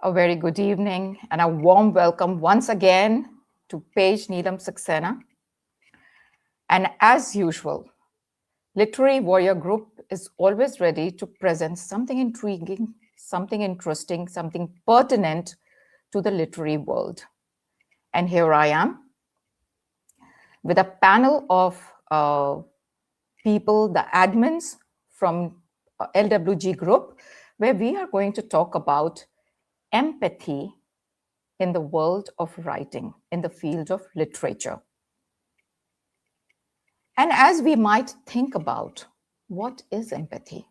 A very good evening and a warm welcome once again to Page Neelam Saxena. And as usual, Literary Warrior Group is always ready to present something intriguing, something interesting, something pertinent to the literary world. And here I am with a panel of people, the admins from LWG Group, where we are going to talk about empathy in the world of writing, in the field of literature. And as we might think about what is empathy?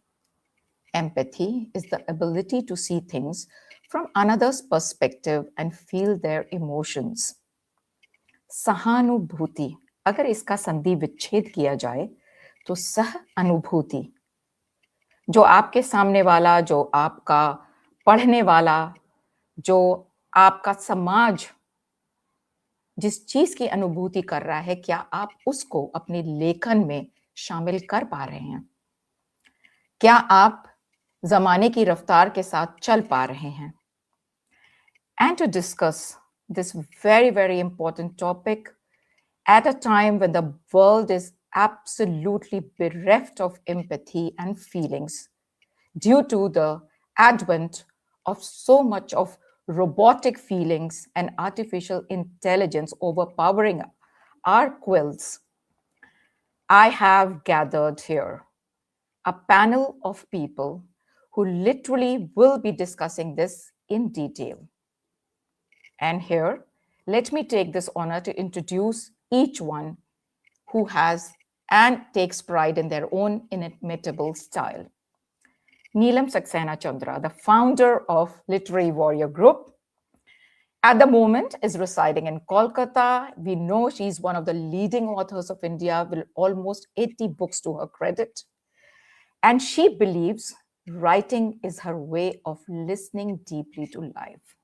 Empathy is the ability to see things from another's perspective and feel their emotions. सहानुभूति, अगर इसका संधि विच्छेद किया जाए तो सह अनुभूति, जो आपके सामने वाला, जो आपका पढ़ने वाला, जो आपका समाज जिस चीज की अनुभूति कर रहा है, क्या आप उसको अपने लेखन में शामिल कर पा रहे हैं? क्या आप जमाने की रफ्तार के साथ चल पा रहे हैं? And to discuss this very, very important topic at a time when the world is absolutely bereft of empathy and feelings due to the advent of so much of robotic feelings and artificial intelligence overpowering our quills, I have gathered here a panel of people who literally will be discussing this in detail. And here, let me take this honor to introduce each one who has and takes pride in their own inimitable style. Neelam Saxena Chandra, the founder of Literary Warrior Group, at the moment is residing in Kolkata. We know she's one of the leading authors of India with almost 80 books to her credit. And she believes writing is her way of listening deeply to life.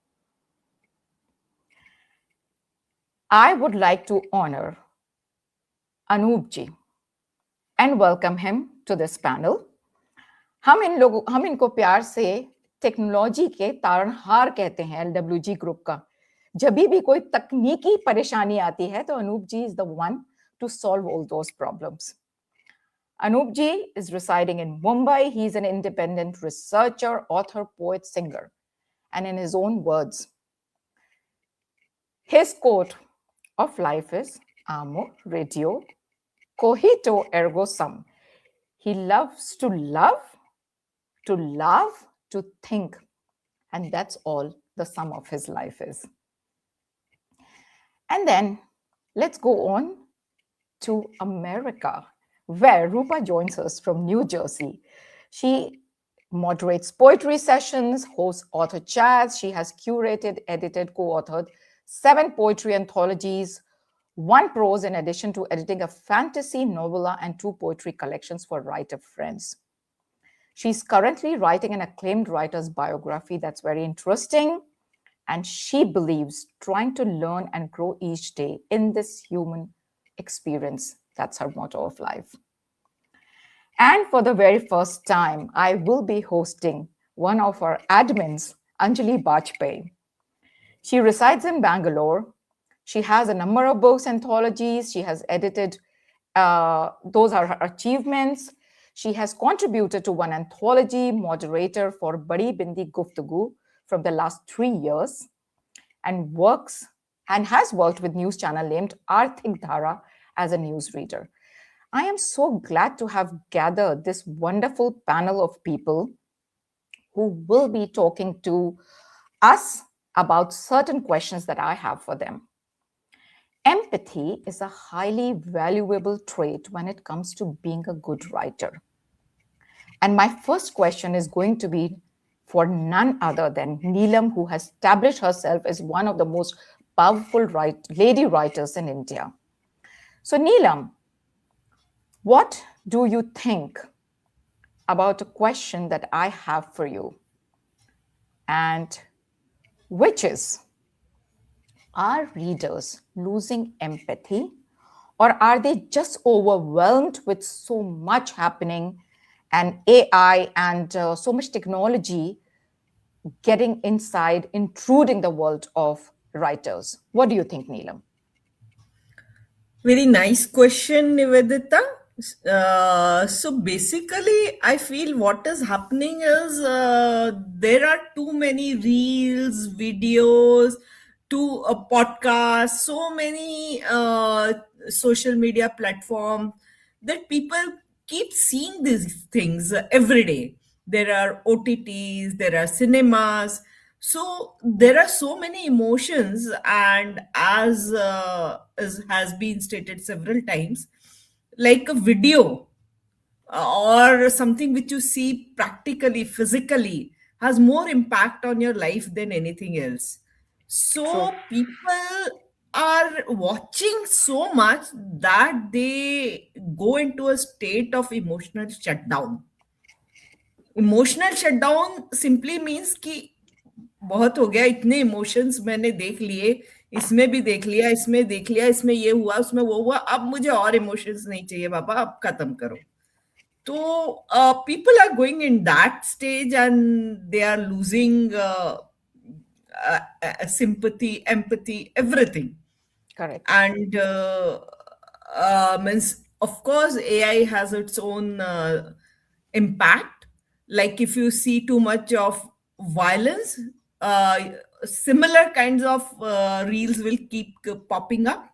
I would like to honor Anup ji and welcome him to this panel. हम इनको प्यार से technology के तारणहार कहते हैं LWG group का. जब भी कोई तकनीकी परेशानी आती है तो अनूप जी is the one to solve all those problems. Anup ji is residing in Mumbai. He is an independent researcher, author, poet, singer. And in his own words, his quote of life is Amor radio cogito ergo sum. He loves to love, to think. And that's all the sum of his life is. And then let's go on to America, where Rupa joins us from New Jersey. She moderates poetry sessions, hosts author chats. She has curated, edited, co-authored 7 poetry anthologies, 1 prose in addition to editing a fantasy novella and 2 poetry collections for writer friends. She's currently writing an acclaimed writer's biography that's very interesting. And she believes trying to learn and grow each day in this human experience. That's her motto of life. And for the very first time, I will be hosting one of our admins, Anjali Bajpayee. She resides in Bangalore. She has a number of books, anthologies. She has edited, those are her achievements. She has contributed to 1 anthology, moderator for Badi Bindi Guftagu from the last 3 years, and has worked with news channel named Arthik Dhara as a newsreader. I am so glad to have gathered this wonderful panel of people who will be talking to us about certain questions that I have for them. Empathy is a highly valuable trait when it comes to being a good writer. And my first question is going to be for none other than Neelam, who has established herself as one of the most powerful lady writers in India. So Neelam, what do you think about a question that I have for you? And which is, are readers losing empathy, or are they just overwhelmed with so much happening and AI and so much technology getting inside, intruding the world of writers? What do you think, Neelam? Very nice question, Nivedita. So basically, I feel what is happening is there are too many reels, videos, to a podcast, so many social media platforms that people keep seeing these things every day. There are OTTs, there are cinemas, so there are so many emotions, and as has been stated several times, like a video or something which you see practically, physically, has more impact on your life than anything else. True. So people are watching so much that they go into a state of emotional shutdown. Emotional shutdown simply means कि बहुत हो गया, इतने emotions मैंने देख लिए, इसमें भी देख लिया, इसमें देख लिया, इसमें ये हुआ, उसमें वो हुआ, अब मुझे और इमोशंस नहीं चाहिए बाबा, अब खत्म करो. तो people are going in that stage and they are losing sympathy, empathy, everything. Correct. And means, of course, AI has its own impact. Like if you see too much of violence, uh, similar kinds of reels will keep popping up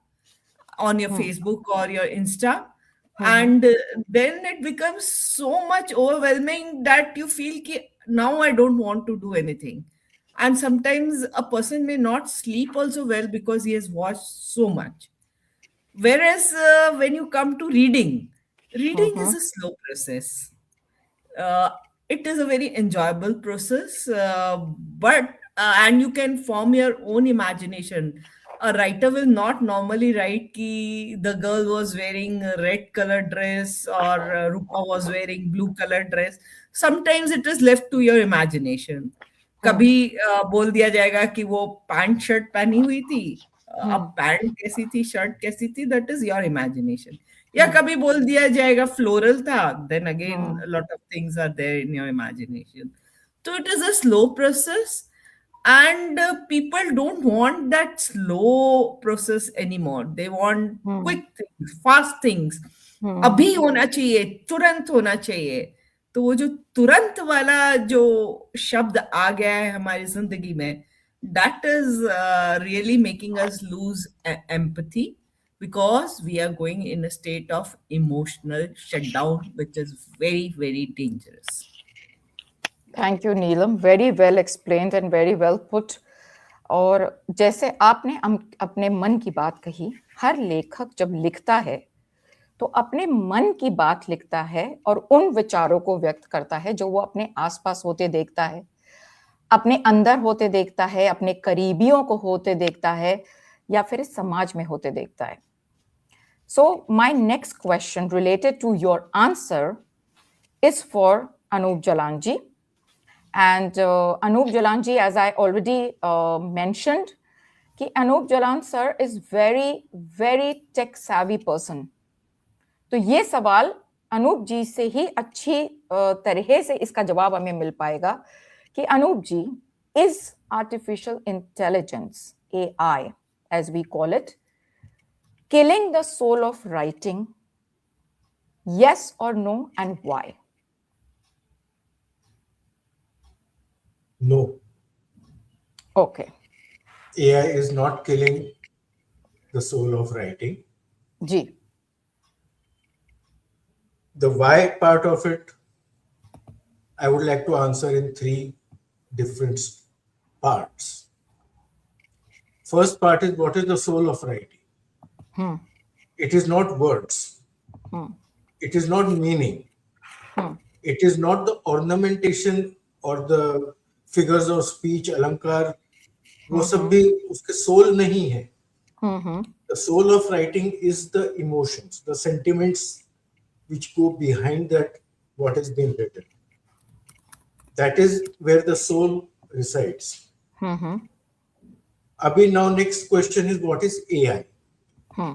on your Hmm. Facebook or your Insta. Mhm. And then it becomes so much overwhelming that you feel ki, now I don't want to do anything. And sometimes a person may not sleep also well because he has watched so much. Whereas when you come to reading, reading is Mhm. a slow process. uh, it is a very enjoyable process, but and you can form your own imagination. A writer will not normally write ki the girl was wearing a red color dress or Rupa was wearing blue color dress. Sometimes it is left to your imagination. Hmm. कभी बोल दिया जाएगा कि वो pant shirt पहनी हुई थी, अब Hmm. पैंट कैसी थी, शर्ट कैसी थी, दैट इज योर इमेजिनेशन. या Hmm. कभी बोल दिया जाएगा फ्लोरल था, then again Hmm. Lot of things are there in your imagination. So it is a slow process, and people don't want that slow process anymore. They want Hmm. quick things, fast things. Hmm. अभी होना चाहिए, तुरंत होना चाहिए. तो वो जो तुरंत वाला जो शब्द आ गया है हमारी जिंदगी में, that is really making us lose empathy, because we are going in a state of emotional shutdown, which is very, very dangerous. Thank you, Neelam. Very well explained and very well put. और जैसे आपने अपने मन की बात कही, हर लेखक जब लिखता है तो अपने मन की बात लिखता है और उन विचारों को व्यक्त करता है जो वो अपने आसपास होते देखता है, अपने अंदर होते देखता है, अपने करीबियों को होते देखता है या फिर समाज में होते देखता है. So my next question related to your answer is for Anup Jalanji. And Anup Jalanji, as I already mentioned, कि Anup Jalan sir is very, very tech savvy person. तो ये सवाल अनूप जी से ही अच्छी तरह से इसका जवाब हमें मिल पाएगा कि अनूप जी, is artificial intelligence, AI, as we call it, killing the soul of writing? Yes or no, and why? No, Okay. AI is not killing the soul of writing. Ji. The why part of it, I would like to answer in three different parts. First part is, what is the soul of writing? Hmm. It is not words. Hmm. It is not meaning. Hmm. It is not the ornamentation or the figures of speech, alankar. वो सब भी उसके soul नहीं है. Hmm. The soul of writing is the emotions, the sentiments which go behind that what has been written. That is where the soul resides. Hmm. Abhi, now next question is, what is AI? Hmm.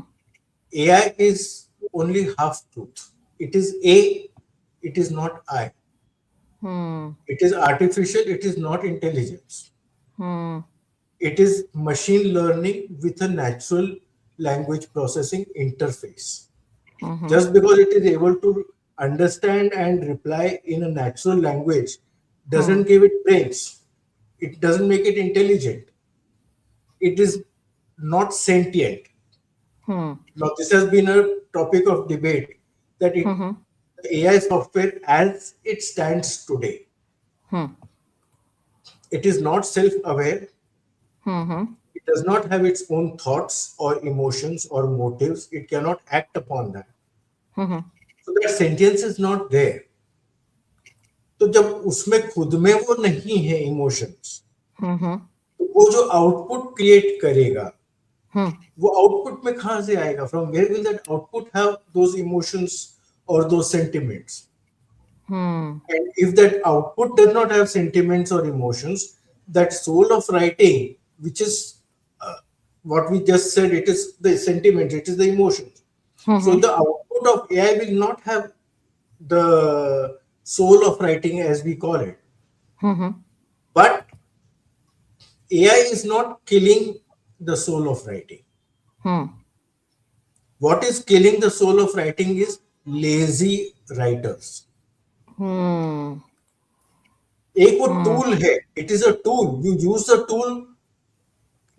AI is only half truth. It is A, it is not I. It is artificial, it is not intelligence. It is machine learning with a natural language processing interface. Just because it is able to understand and reply in a natural language doesn't give it brains. It doesn't make it intelligent. It is not sentient. Now, this has been a topic of debate that AI software as it stands today, it is not self-aware. It does not have its own thoughts or emotions or motives. It cannot act upon that. So that sentience is not there. तो जब उसमें खुद में वो नहीं है emotions, तो वो जो आउटपुट क्रिएट करेगा, वो आउटपुट में कहां से आएगा? From where will that output have those emotions और those sentiments? And if that output does not have sentiments or emotions, that soul of writing, which is what we just said, it is the sentiments, it is the emotions. So the output of AI will not have the soul of writing as we call it. But AI is not killing the soul of writing. What is killing the soul of writing is lazy writers. एक वो tool है, it is a tool. You use the tool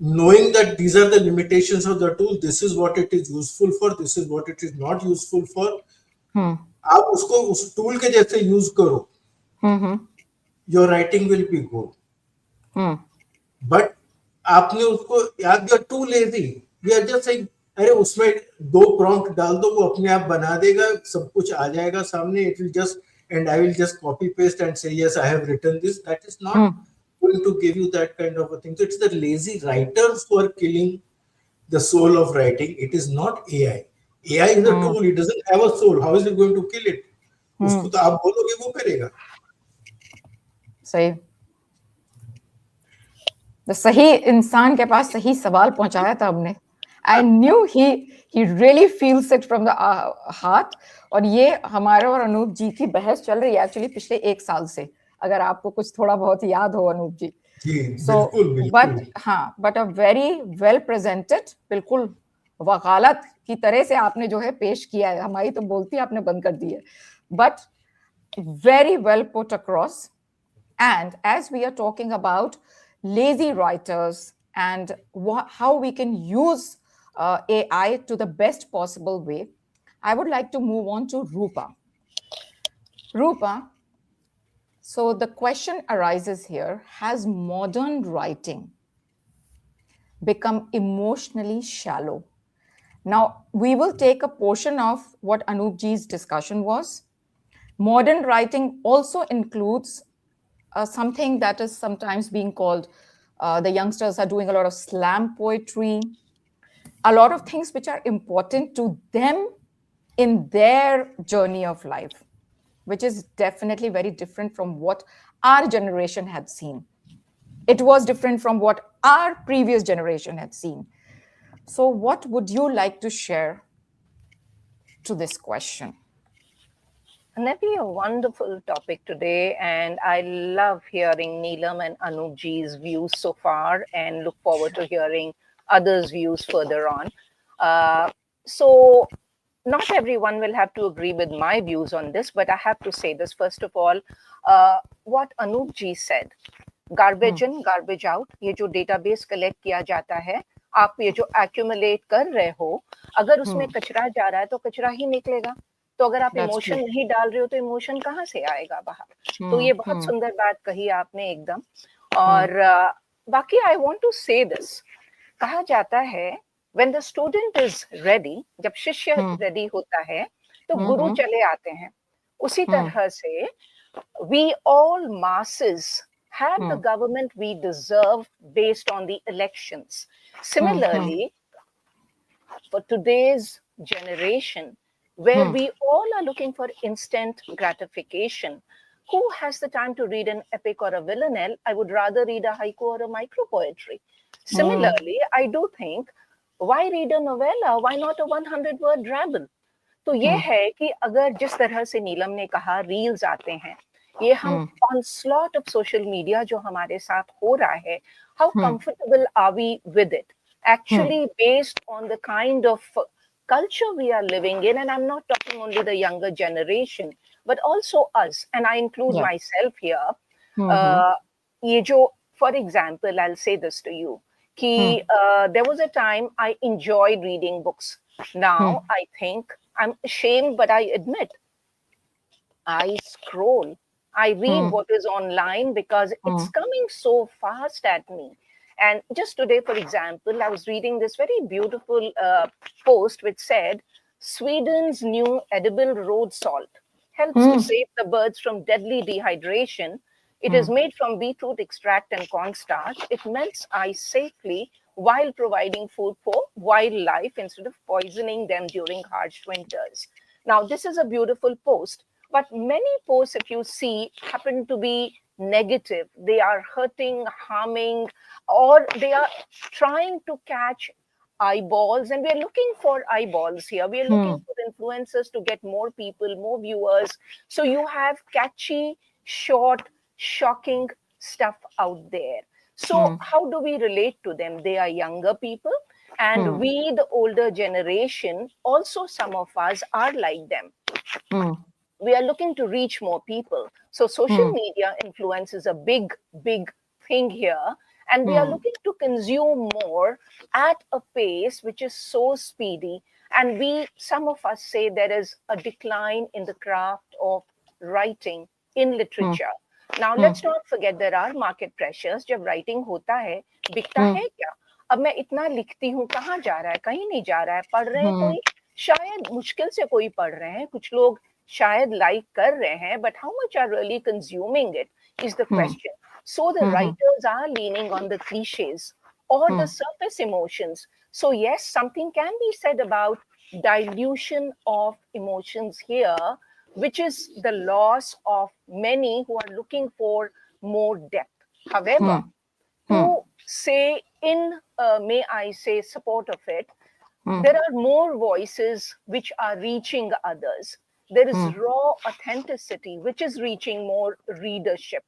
knowing that these are the limitations of the tool. This is what it is useful for. This is what it is not useful for. आप उसको उस tool के जैसे use करो, your writing will be good. But आपने उसको याद, you are too lazy. We are just saying, अरे उसमें 2 prompt डाल दो, वो अपने आप बना देगा, सब कुछ आ जाएगा सामने. It will just, and I will just copy paste and say, yes, I have written this. That is not going to give you that kind of a thing. So it's the lazy writers who are killing the soul of writing. It is not AI. AI is a tool. It doesn't have a soul. How is it going to kill it? उसको तो आप बोलोगे वो करेगा. सही. तो सही इंसान के पास सही सवाल पहुंचाया था हमने. I knew he really feels it from the heart. और ये हमारे और अनूप जी की बहस चल रही है एक्चुअली पिछले 1 साल से, अगर आपको कुछ थोड़ा बहुत याद हो अनूप जी. So, but a very well presented, बिल्कुल वकालत की तरह से आपने जो है पेश किया है. हमारी तो बोलती आपने बंद कर दी है, but very well put across. And as we are talking about lazy writers and how we can use AI to the best possible way, I would like to move on to Rupa. Rupa, so the question arises here, has modern writing become emotionally shallow? Now, we will take a portion of what Anup ji's discussion was. Modern writing also includes something that is sometimes being called, the youngsters are doing a lot of slam poetry, a lot of things which are important to them in their journey of life, which is definitely very different from what our generation had seen. It was different from what our previous generation had seen. So what would you like to share to this question? Nevi, a wonderful topic today, and I love hearing Neelam and Anup ji's views so far, and look forward to hearing others' views further on. So not everyone will have to agree with my views on this, but I have to say this. First of all, what Anup ji said, garbage in, garbage out, ये जो database collect किया जाता है, आप ये जो accumulate कर रहे हो, अगर उसमें कचरा जा रहा है तो कचरा ही निकलेगा. तो अगर आप इमोशन नहीं डाल रहे हो तो इमोशन कहाँ से आएगा बाहर? तो ये बहुत सुंदर बात कही आपने एकदम. और बाकी I want to say this, कहा जाता है when the student is ready, जब शिष्य ready होता है तो गुरु चले आते हैं. उसी तरह से we all masses have the government we deserve based on the elections. Similarly, for today's generation, where we all are looking for instant gratification, who has the time to read an epic or a villanelle? I would rather read a haiku or a micro poetry. Similarly, I do think, why read a novella? Why not a 100-word drabble? तो ये है कि अगर जिस तरह से नीलम ने कहा रील्स आते हैं, ये हम onslaught of social media जो हमारे साथ हो रहा है, how comfortable are we with it? Actually, based on the kind of culture we are living in, and I'm not talking only the younger generation, but also us, and I include Yeah. myself here. Mhm. ये जो, for example, I'll say this to you, कि there was a time I enjoyed reading books. Now I think I'm ashamed, but I admit I scroll. I read what is online because it's coming so fast at me. And just today, for example, I was reading this very beautiful post which said Sweden's new edible road salt helps to save the birds from deadly dehydration. It is made from beetroot extract and cornstarch. It melts ice safely while providing food for wildlife instead of poisoning them during harsh winters. Now, this is a beautiful post, but many posts, if you see, happen to be negative. They are hurting, harming, or they are trying to catch eyeballs. And we're looking for eyeballs here. We're looking for influencers to get more people, more viewers. So you have catchy, short, shocking stuff out there. So, how do we relate to them? They are younger people, and we, the older generation, also some of us are like them. We are looking to reach more people. So social media influence is a big thing here. And we are looking to consume more at a pace which is so speedy. And some of us say there is a decline in the craft of writing in literature. Now, let's not forget there are market pressures. जब writing होता है, बिकता है क्या? अब मैं इतना लिखती हूँ, कहाँ जा रहा है? कहीं नहीं जा रहा है. पढ़ रहे हैं कोई, शायद मुश्किल से कोई पढ़ रहे हैं. कुछ लोग शायद लाइक कर रहे हैं, but how much are really consuming it is the question. So the writers are leaning on the cliches or the surface emotions. So yes, something can be said about dilution of emotions here, which is the loss of many who are looking for more depth. However, to say may I say, support of it, there are more voices which are reaching others. There is raw authenticity which is reaching more readership.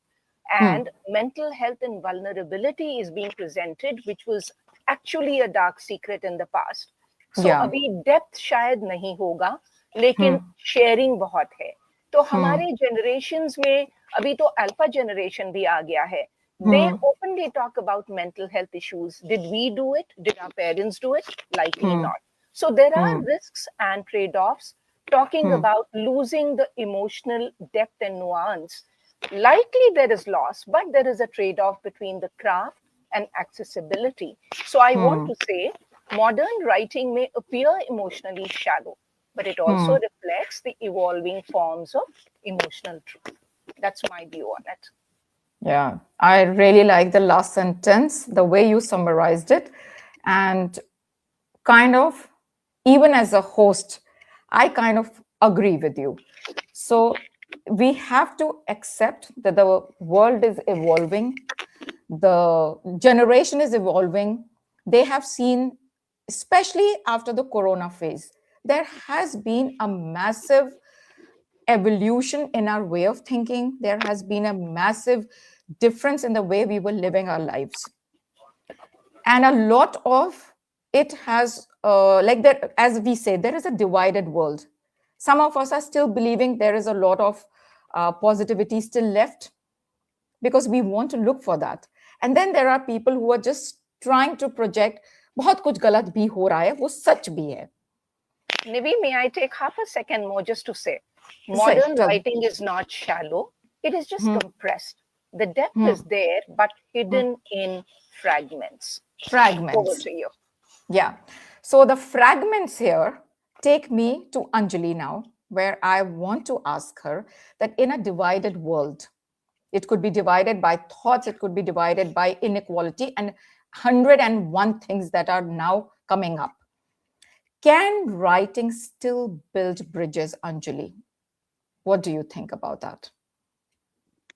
And mental health and vulnerability is being presented, which was actually a dark secret in the past. So Yeah. अभी depth शायद नहीं होगा, लेकिन sharing बहुत है. तो हमारे generations में अभी तो अल्फा generation भी आ गया है. They openly talk about mental health issues. Did we do it? Did our parents do it? Likely not. So there are risks and trade-offs. Talking about losing the emotional depth and nuance. Likely there is loss, but there is a trade-off between the craft and accessibility. So I want to say modern writing may appear emotionally shallow, but it also reflects the evolving forms of emotional truth. That's my view on it. Yeah, I really like the last sentence, the way you summarized it. And kind of, even as a host, I kind of agree with you. So we have to accept that the world is evolving, the generation is evolving. They have seen, especially after the corona phase, there has been a massive evolution in our way of thinking. There has been a massive difference in the way we were living our lives. And a lot of it has, like that, as we say, there is a divided world. Some of us are still believing there is a lot of positivity still left because we want to look for that. And then there are people who are just trying to project, बहुत कुछ गलत भी हो रहा है, वो सच भी है. Nivi, may I take half a second more just to say, modern writing is not shallow. It is just compressed. The depth is there, but hidden in fragments. Fragments. Over to you. Yeah. So the fragments here take me to Anjali now, where I want to ask her that in a divided world, it could be divided by thoughts, it could be divided by inequality and 101 things that are now coming up. Can writing still build bridges, Anjali? What do you think about that?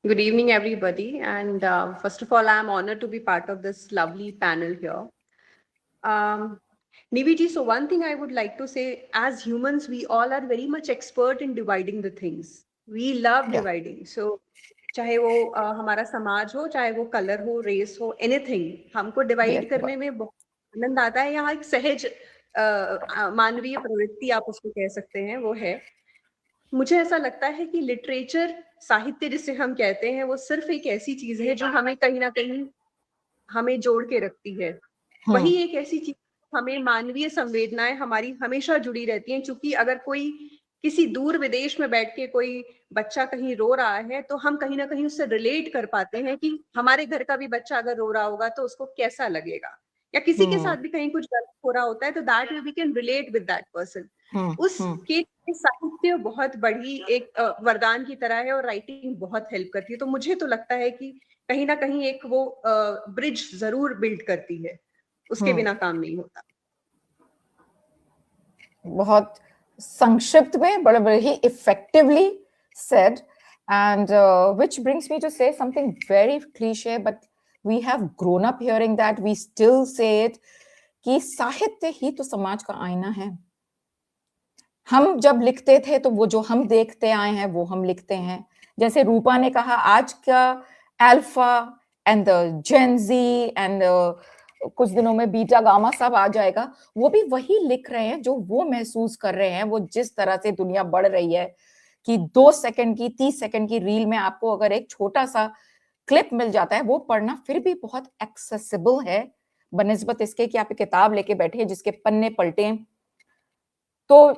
Good evening, everybody. And first of all, I'm honored to be part of this lovely panel here. Niviji, so one thing I would like to say, as humans, we all are very much expert in dividing the things. We love Yeah. Dividing. So चाहे वो हमारा समाज हो, चाहे वो colour हो, race हो, anything, हमको डिवाइड Very करने में बहुत आनंद आता है. यहाँ एक सहज मानवीय प्रवृत्ति आप उसको कह सकते हैं, वो है. मुझे ऐसा लगता है कि लिटरेचर, साहित्य जिसे हम कहते हैं, वो सिर्फ एक ऐसी चीज है जो हमें कहीं ना कहीं हमें जोड़ के रखती है. वही एक ऐसी चीज, हमें मानवीय संवेदनाएं हमारी हमेशा जुड़ी रहती हैं. क्योंकि अगर कोई किसी दूर विदेश में बैठ के कोई बच्चा कहीं रो रहा है, तो हम कहीं ना कहीं उससे रिलेट कर पाते हैं कि हमारे घर का भी बच्चा अगर रो रहा होगा तो उसको कैसा लगेगा. या किसी के साथ भी कहीं कुछ गलत हो रहा होता है, तो that we can relate with that person. उसके लिए साहित्य बहुत बड़ी एक वरदान की तरह है, और राइटिंग बहुत हेल्प करती है. तो मुझे तो लगता है कि कहीं ना कहीं एक वो ब्रिज जरूर बिल्ड करती है. उसके बिना काम नहीं होता. बहुत संक्षिप्त में, बड़े ही effectively said. And which brings me to say something very cliche, but we have grown up hearing that. We still say it कि साहित्य ही तो समाज का आईना है. हम जब लिखते थे तो वो जो हम देखते आए हैं वो हम लिखते हैं. जैसे रूपा ने कहा, आज का alpha and the gen Z and कुछ दिनों में बीटा गामा सब आ जाएगा, वो भी वही लिख रहे हैं जो वो महसूस कर रहे हैं. वो जिस तरह से दुनिया बढ़ रही है कि 2 सेकंड की 30 सेकंड की रील में आपको अगर एक छोटा सा क्लिप मिल जाता है, वो पढ़ना फिर भी बहुत एक्सेसिबल है बनिस्बत इसके कि आप किताब लेके बैठे जिसके पन्ने पलटे. तो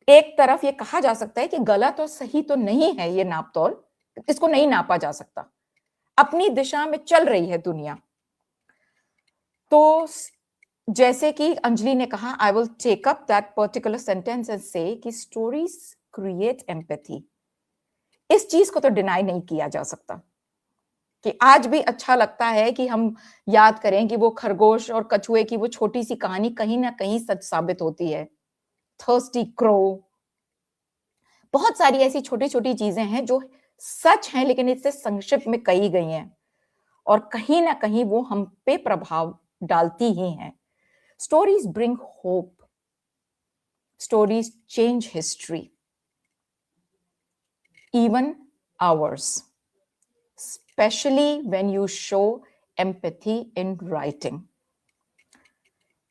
एक तरफ ये कहा जा सकता है कि गलत और सही तो नहीं है ये नापतोल, इसको नहीं नापा जा सकता. अपनी दिशा में चल रही है दुनिया. तो जैसे कि अंजलि ने कहा, I will take up that particular sentence and say कि स्टोरीज क्रिएट एम्पैथी. इस चीज को तो डिनाई नहीं किया जा सकता कि आज भी अच्छा लगता है कि हम याद करें कि वो खरगोश और कछुए की वो छोटी सी कहानी कहीं ना कहीं सच साबित होती है. थर्स्टी क्रो, बहुत सारी ऐसी छोटी छोटी चीजें हैं जो सच हैं लेकिन इससे संक्षिप्त में कही गई हैं, और कहीं ना कहीं वो हम पे प्रभाव डालती ही हैं. Stories bring hope, stories change history, even hours, specially when you show empathy in writing.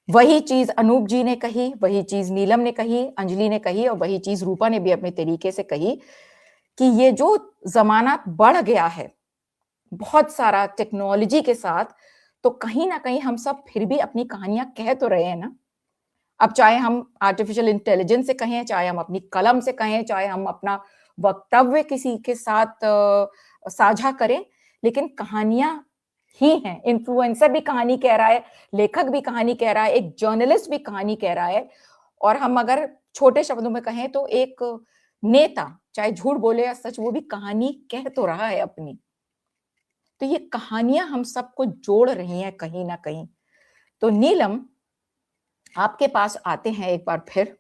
वही चीज अनूप जी ने कही, वही चीज नीलम ने कही, अंजलि ने कही, और वही चीज रूपा ने भी अपने तरीके से कही कि ये जो जमाना बढ़ गया है बहुत सारा टेक्नोलॉजी के साथ, तो कहीं ना कहीं हम सब फिर भी अपनी कहानियां कह तो रहे हैं ना. अब चाहे हम आर्टिफिशियल इंटेलिजेंस से कहें, चाहे हम अपनी कलम से कहें, चाहे हम अपना वक्तव्य किसी के साथ साझा करें, लेकिन कहानियां ही हैं. इन्फ्लुएंसर भी कहानी कह रहा है, लेखक भी कहानी कह रहा है, एक जर्नलिस्ट भी कहानी कह रहा है, और हम अगर छोटे शब्दों में कहें तो एक नेता चाहे झूठ बोले या सच, वो भी कहानी कह तो रहा है अपनी. तो ये कहानियां हम सबको जोड़ रही हैं कहीं ना कहीं. तो नीलम, आपके पास आते हैं एक बार फिर,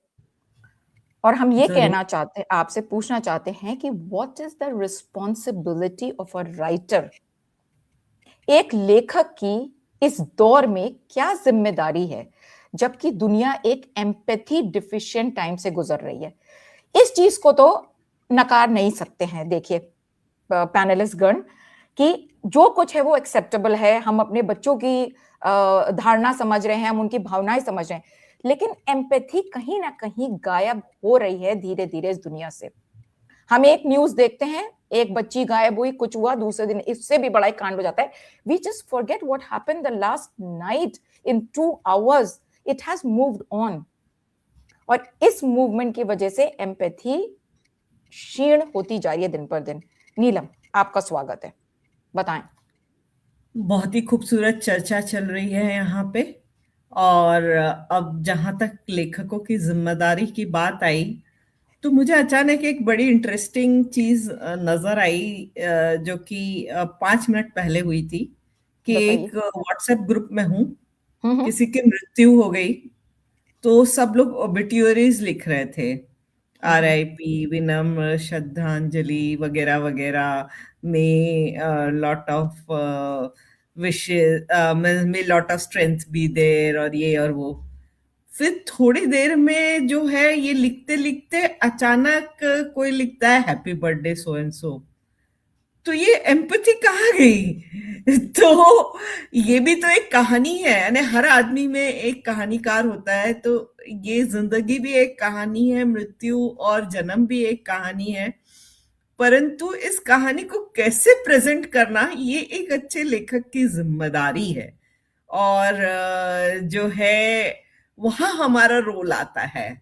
और हम ये कहना चाहते हैं, आपसे पूछना चाहते हैं कि what is the responsibility of a writer. एक लेखक की इस दौर में क्या जिम्मेदारी है जबकि दुनिया एक एम्पैथी डिफिशिएंट टाइम से गुजर रही है. इस चीज को तो नकार नहीं सकते हैं. देखिए पैनलिस्ट गण, कि जो कुछ है वो एक्सेप्टेबल है, हम अपने बच्चों की धारणा समझ रहे हैं, हम उनकी भावनाएं समझ रहे हैं, लेकिन एम्पैथी कहीं ना कहीं गायब हो रही है धीरे धीरे इस दुनिया से. हम एक न्यूज देखते हैं, एक बच्ची गायब हुई, कुछ हुआ, दूसरे दिन इससे भी बड़ा कांड हो जाता है. We just forget what happened the last night in 2 hours. It has moved on, और इस मूवमेंट की वजह से एम्पैथी क्षीण होती जा रही है दिन पर दिन. नीलम, आपका स्वागत है, बताएं. बहुत ही खूबसूरत चर्चा चल रही है यहाँ पे. और अब जहां तक लेखकों की जिम्मेदारी की बात आई, तो मुझे अचानक एक बड़ी इंटरेस्टिंग चीज नजर आई, जो कि 5 मिनट पहले हुई थी. कि एक व्हाट्सएप ग्रुप में हूँ, किसी की मृत्यु हो गई, तो सब लोग ओबिट्यूरीज लिख रहे थे, RIP, विनम्र श्रद्धांजलि वगैरह वगैरह, में lot of wishes, may lot of strength be there, और ये और वो. फिर थोड़ी देर में जो है ये लिखते लिखते अचानक कोई लिखता है happy birthday so and so, तो ये एम्पैथी कहाँ गई? तो ये भी तो एक कहानी है, यानी हर आदमी में एक कहानीकार होता है, तो ये जिंदगी भी एक कहानी है, मृत्यु और जन्म भी एक कहानी है, परंतु इस कहानी को कैसे प्रेजेंट करना ये एक अच्छे लेखक की जिम्मेदारी है। और जो है वहां हमारा रोल आता है।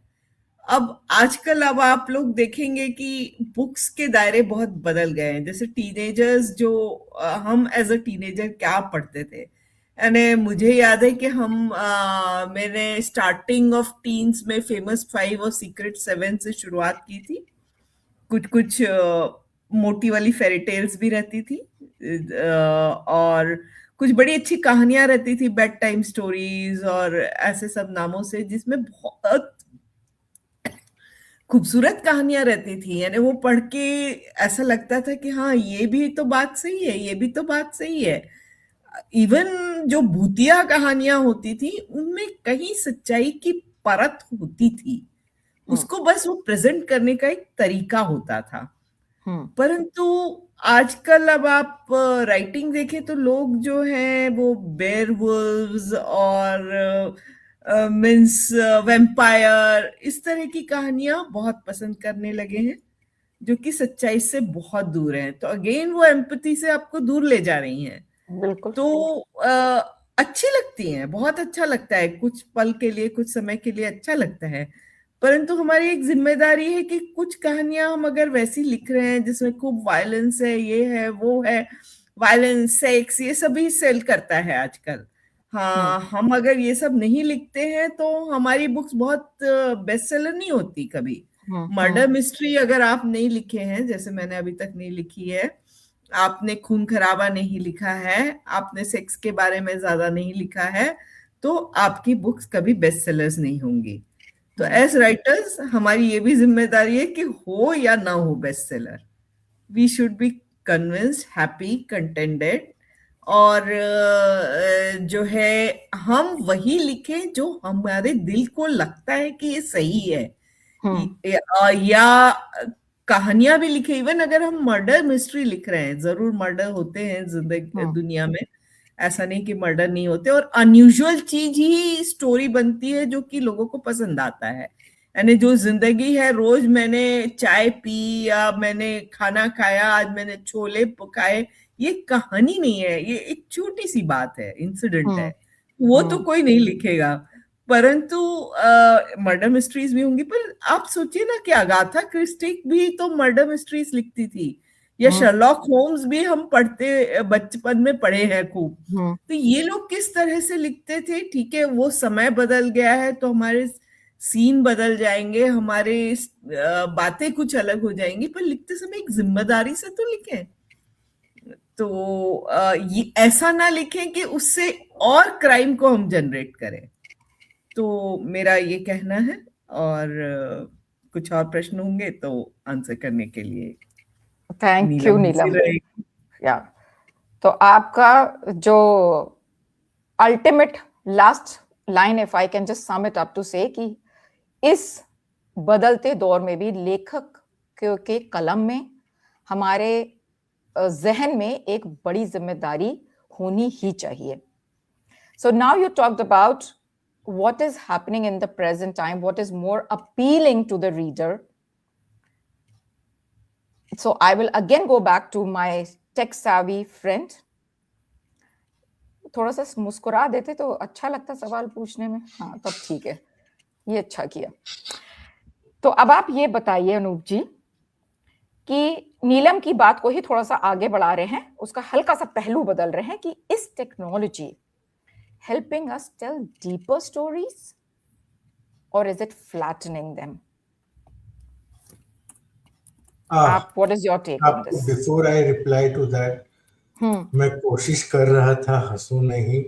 अब आजकल अब आप लोग देखेंगे कि बुक्स के दायरे बहुत बदल गए हैं। जैसे टीनेजर्स जो हम एज अ टीनेजर क्या पढ़ते थे, यानी मुझे याद है कि मैंने स्टार्टिंग ऑफ टीन्स में फेमस 5 और सीक्रेट 7 से शुरुआत की थी। कुछ कुछ मोटी वाली फेरी टेल्स भी रहती थी, और कुछ बड़ी अच्छी कहानियां रहती थी, बेड टाइम स्टोरीज और ऐसे सब नामों से, जिसमें बहुत खूबसूरत कहानियां रहती थी। यानी वो पढ़ के ऐसा लगता था कि हाँ ये भी तो बात सही है, ये भी तो बात सही है। इवन जो भूतिया कहानियां होती थी उनमें कहीं सच्चाई की परत होती थी, उसको बस वो प्रेजेंट करने का एक तरीका होता था। परंतु आजकल अब आप राइटिंग देखें तो लोग जो हैं वो बेयरवुल्व्स और मीन्स वैम्पायर, इस तरह की कहानियां बहुत पसंद करने लगे हैं, जो कि सच्चाई से बहुत दूर हैं। तो अगेन वो एम्पैथी से आपको दूर ले जा रही हैं। बिल्कुल। तो अच्छी लगती हैं, बहुत अच्छा लगता है, कुछ पल के लिए, कुछ समय के लिए अच्छा लगता है, परंतु हमारी एक जिम्मेदारी है कि कुछ कहानियां हम अगर वैसी लिख रहे हैं जिसमें खूब वायलेंस है, ये है वो है, वायलेंस, सेक्स, ये सभी सेल करता है आजकल। हाँ, हम अगर ये सब नहीं लिखते हैं तो हमारी बुक्स बहुत बेस्ट सेलर नहीं होती कभी। मर्डर मिस्ट्री अगर आप नहीं लिखे हैं, जैसे मैंने अभी तक नहीं लिखी है, आपने खून खराबा नहीं लिखा है, आपने सेक्स के बारे में ज्यादा नहीं लिखा है, तो आपकी बुक्स कभी बेस्ट सेलर्स नहीं होंगी। तो एज राइटर्स हमारी ये भी जिम्मेदारी है कि हो या ना हो best seller, we should be convinced, happy, contented, और जो है हम वही लिखें जो हमारे दिल को लगता है कि ये सही है, या कहानियां भी लिखे। इवन अगर हम मर्डर मिस्ट्री लिख रहे हैं, जरूर मर्डर होते हैं जिंदगी दुनिया में, ऐसा नहीं कि मर्डर नहीं होते, और अनयूजुअल चीज ही स्टोरी बनती है जो कि लोगों को पसंद आता है। यानी जो जिंदगी है, रोज मैंने चाय पी या मैंने खाना खाया, आज मैंने छोले पकाए, ये कहानी नहीं है, ये एक छोटी सी बात है, इंसिडेंट है, वो तो कोई नहीं लिखेगा। परंतु मर्डर मिस्ट्रीज भी होंगी। पर आप सोचिए ना कि अगाथा क्रिस्टी भी तो मर्डर मिस्ट्रीज लिखती थी, या शर्लॉक होम्स भी हम पढ़ते, बचपन में पढ़े हैं खूब। तो ये लोग किस तरह से लिखते थे? ठीक है, वो समय बदल गया है तो हमारे सीन बदल जाएंगे, हमारे बातें कुछ अलग हो जाएंगी, पर लिखते समय एक जिम्मेदारी से तो लिखें। तो ये ऐसा ना लिखें कि उससे और क्राइम को हम जनरेट करें। तो मेरा ये कहना है, और कुछ और प्रश्न होंगे तो आंसर करने के लिए थैंक यू नीलम। या तो आपका जो ultimate last line, if I can just sum it up to say, कि इस बदलते दौर में भी लेखक के कलम में, हमारे जहन में एक बड़ी जिम्मेदारी होनी ही चाहिए। So now you talked about what is happening in the present time, what is more appealing to the reader. So I will again go back to my tech savvy friend. थोड़ा सा मुस्कुरा देते तो अच्छा लगता सवाल पूछने में। हाँ, तब ठीक है, ये अच्छा किया। तो अब आप ये बताइए अनूप जी, कि नीलम की बात को ही थोड़ा सा आगे बढ़ा रहे हैं, उसका हल्का सा पहलू बदल रहे हैं, कि इस technology helping us tell deeper stories, or is it flattening them? What is your take on this? Before I reply to that, मैं कोशिश कर रहा था हंसू नहीं,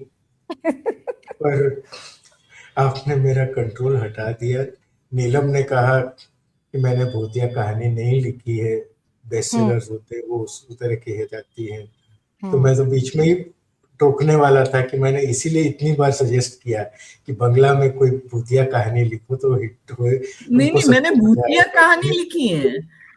पर आपने मेरा कंट्रोल हटा दिया। नीलम ने कहा कि मैंने भूतिया कहानी नहीं लिखी है, बेस्ट सेलर्स होते वो उस तरह की हो जाती हैं, तो मैं तो बीच में ही टोकने वाला था कि मैंने इसीलिए इतनी बार सजेस्ट किया कि बंगला में कोई भूतिया कहानी लिखो तो हिट होए। नहीं, मैंने भूतिया कहानी लिखी है,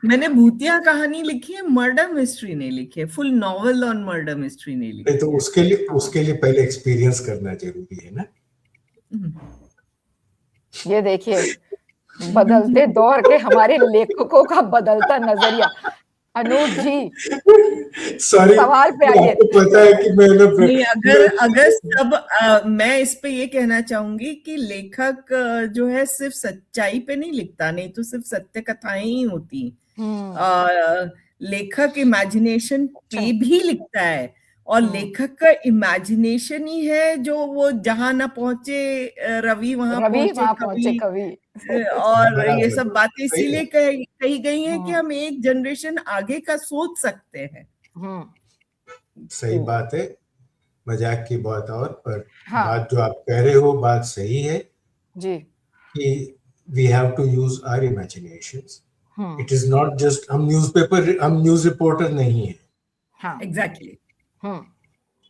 मैंने भूतिया कहानी लिखी है, मर्डर मिस्ट्री नहीं लिखी है, full novel on murder mystery नहीं लिखी। तो उसके लिए पहले एक्सपीरियंस करना जरूरी है ना। ये देखिए, बदलते दौर के हमारे लेखकों का बदलता नजरिया। अनूप जी, सॉरी, सवाल पे आइए। आपको पता है कि नहीं, अगर सब मैं इस पे ये कहना चाहूंगी कि लेखक जो है सिर्फ सच्चाई पे नहीं लिखता, नहीं तो सिर्फ सत्य कथाएं ही होती। लेखक इमेजिनेशन पे भी लिखता है, और लेखक का इमेजिनेशन ही है जो वो जहां ना पहुंचे रवि वहां पहुंचे कवि। और ये सब बातें इसीलिए कही गई हैं कि हम एक जनरेशन आगे का सोच सकते हैं। सही बात है, मजाक की बात और, पर बात जो आप कह रहे हो बात सही है जी, कि we have to use our imaginations. It is not just हम न्यूज रिपोर्टर नहीं है। हाँ, एग्जैक्टली।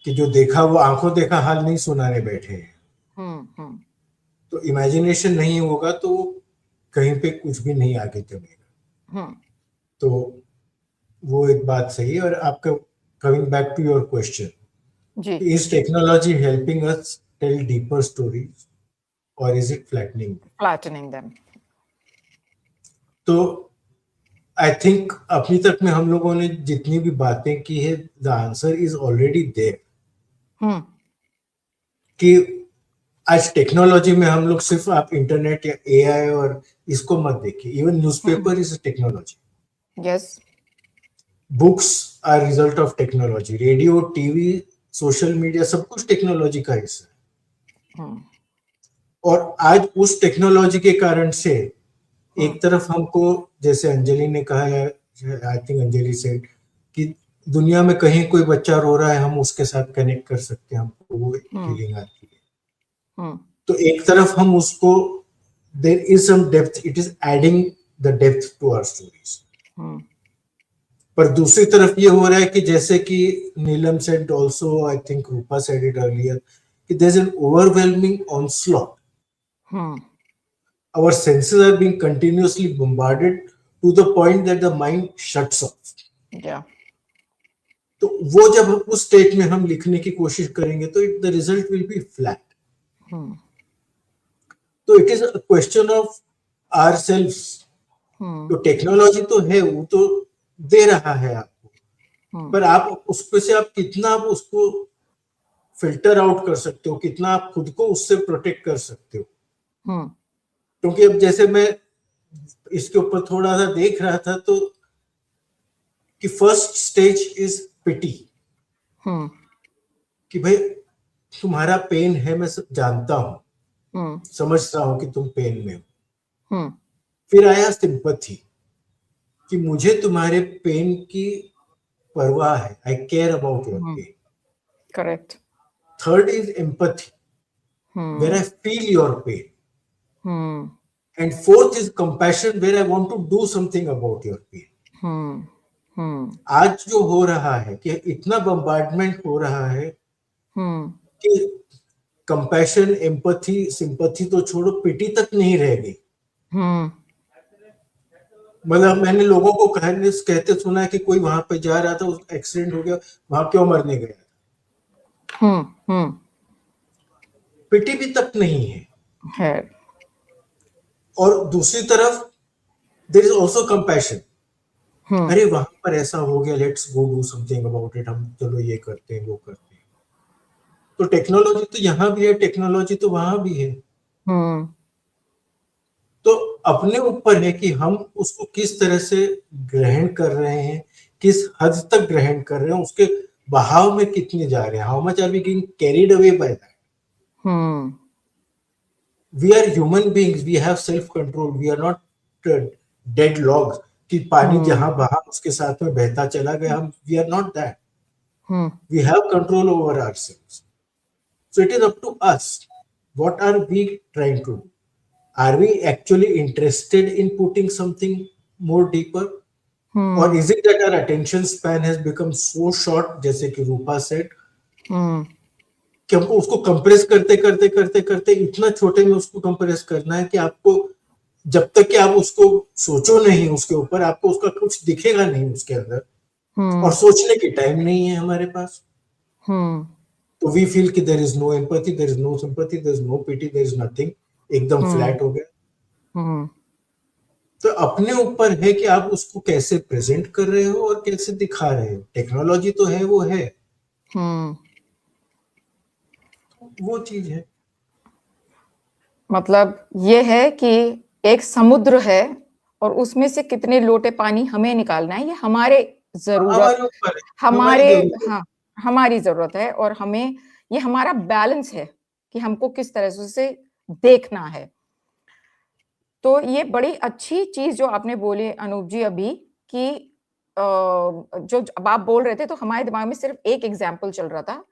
कि जो देखा वो आंखों देखा हाल नहीं सुनाने बैठे हैं। तो इमेजिनेशन नहीं होगा तो कहीं पे कुछ भी नहीं आगे जमेगा। तो वो एक बात सही है। और आपका coming back to your question, is technology helping us tell deeper stories और इज इट फ्लैटनिंग देम? तो आई थिंक अभी तक में हम लोगों ने जितनी भी बातें की है, the answer is already there. कि आज टेक्नोलॉजी में हम लोग सिर्फ आप इंटरनेट या एआई और इसको मत देखिए, even newspaper is technology. Yes, books are result of technology, radio, TV, social media, सब कुछ टेक्नोलॉजी का हिस्सा है। और आज उस टेक्नोलॉजी के कारण से एक तरफ हमको, जैसे अंजलि ने कहा है, आई थिंक अंजलि से, कि दुनिया में कहीं कोई बच्चा रो रहा है हम उसके साथ कनेक्ट कर सकते हैं, हमको वो फीलिंग आती है। तो एक तरफ हम उसको, there is some depth, it is adding the depth to our stories. पर दूसरी तरफ ये हो रहा है कि जैसे कि Neelam said also, I think Rupa said it earlier, कि there is an overwhelming onslaught. Our senses are being continuously bombarded to the point that the mind shuts off. Yeah. तो वो जब उस स्टेट में हम लिखने की कोशिश करेंगे तो the result will be flat. तो it is a question of ourselves. तो टेक्नोलॉजी तो है, वो तो दे रहा है आपको, पर आप उसपे से आप कितना आप उसको फिल्टर आउट कर सकते हो, कितना आप खुद को उससे प्रोटेक्ट कर सकते हो। क्योंकि अब जैसे मैं इसके ऊपर थोड़ा सा देख रहा था तो कि फर्स्ट स्टेज इज पिटी, कि भाई तुम्हारा पेन है, मैं जानता हूं, समझता हूं कि तुम पेन में हो। फिर आया सिंपैथी, कि मुझे तुम्हारे पेन की परवाह है, I care about your pain. Correct. Third is empathy, where I feel your pain. And fourth is compassion, where I want to do something about your pain. आज जो हो रहा है कि इतना बम्बार्डमेंट हो रहा है कि कंपैशन, एम्पैथी, सिंपैथी तो छोड़ो, पिटी तक नहीं रह गई। मतलब मैंने लोगों को कहते सुना है कि कोई वहां पे जा रहा था, एक्सीडेंट हो गया, वहां क्यों मरने गया था। पिटी भी तक नहीं है। और दूसरी तरफ देयर इज आल्सो कंपैशन, अरे वहां पर ऐसा हो गया, let's go do something about it, हम चलो ये करते हैं वो करते हैं। तो टेक्नोलॉजी तो यहाँ भी है, टेक्नोलॉजी तो वहां भी है। तो अपने ऊपर है कि हम उसको किस तरह से ग्रहण कर रहे हैं, किस हद तक ग्रहण कर रहे हैं, उसके बहाव में कितने जा रहे हैं, how much are we getting carried away by that. We are human beings, we have self control, we are not dead logs कि पानी जहां बहा उसके साथ में बहता चला गया, हम we are not that. We have control over ourselves. So it is up to us. What are we trying to do? Are we actually interested in putting something more deeper? Or is it that our attention span has become so short, जैसे कि रूपा said, कि हमको उसको compress करते करते करते करते इतना छोटे में उसको कंप्रेस करना है कि आपको जब तक कि आप उसको सोचो नहीं उसके ऊपर, आपको उसका कुछ दिखेगा नहीं उसके अंदर, और सोचने की टाइम नहीं है हमारे पास। तो वी फील कि there is no empathy, there is no sympathy, there is no pity, there is nothing, एकदम फ्लैट हो गया। तो अपने ऊपर है कि आप उसको कैसे प्रेजेंट कर रहे हो और कैसे दिखा रहे हो। टेक्नोलॉजी तो है, वो है, वो चीज है। मतलब ये है कि एक समुद्र है और उसमें से कितने लोटे पानी हमें निकालना है, ये हमारे जरूरत, हमारे ऊपर है, हमारी हमारे, जरूरत है। हाँ, हमारी जरूरत है, और हमें ये हमारा बैलेंस है कि हमको किस तरह से देखना है। तो ये बड़ी अच्छी चीज जो आपने बोली अनूप जी अभी, कि जो अब आप बोल रहे थे तो हमारे दिमाग में सिर्फ एक एग्जाम्पल चल रहा था।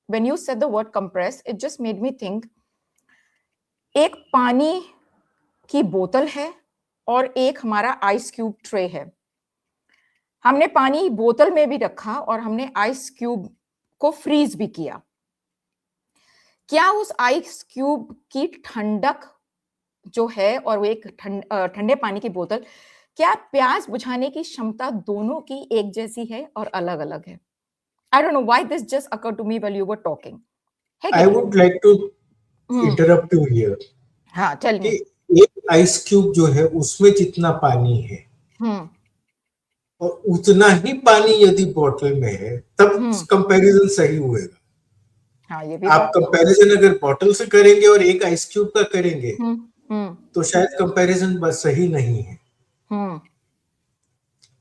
When you said the word compress, it just made me think, एक पानी की बोतल है और एक हमारा आइस क्यूब ट्रे है। हमने पानी बोतल में भी रखा और हमने आइस क्यूब को फ्रीज भी किया। क्या उस आइस क्यूब की ठंडक जो है और वो एक ठंडे पानी की बोतल, क्या प्यास बुझाने की क्षमता दोनों की एक जैसी है और अलग अलग है? I don't know why this just occurred to me while you were talking. है कि आई नहीं? Would like to interrupt you here हाँ, टेल कि मी। एक आइस क्यूब जो है उसमें जितना पानी है और उतना ही पानी यदि बोतल में है, तब कंपैरिजन सही होएगा। हाँ, ये भी आप बात। कंपैरिजन अगर बॉटल से करेंगे और एक आइस क्यूब का करेंगे हम्म तो शायद कंपैरिजन बस सही नहीं है। हम्म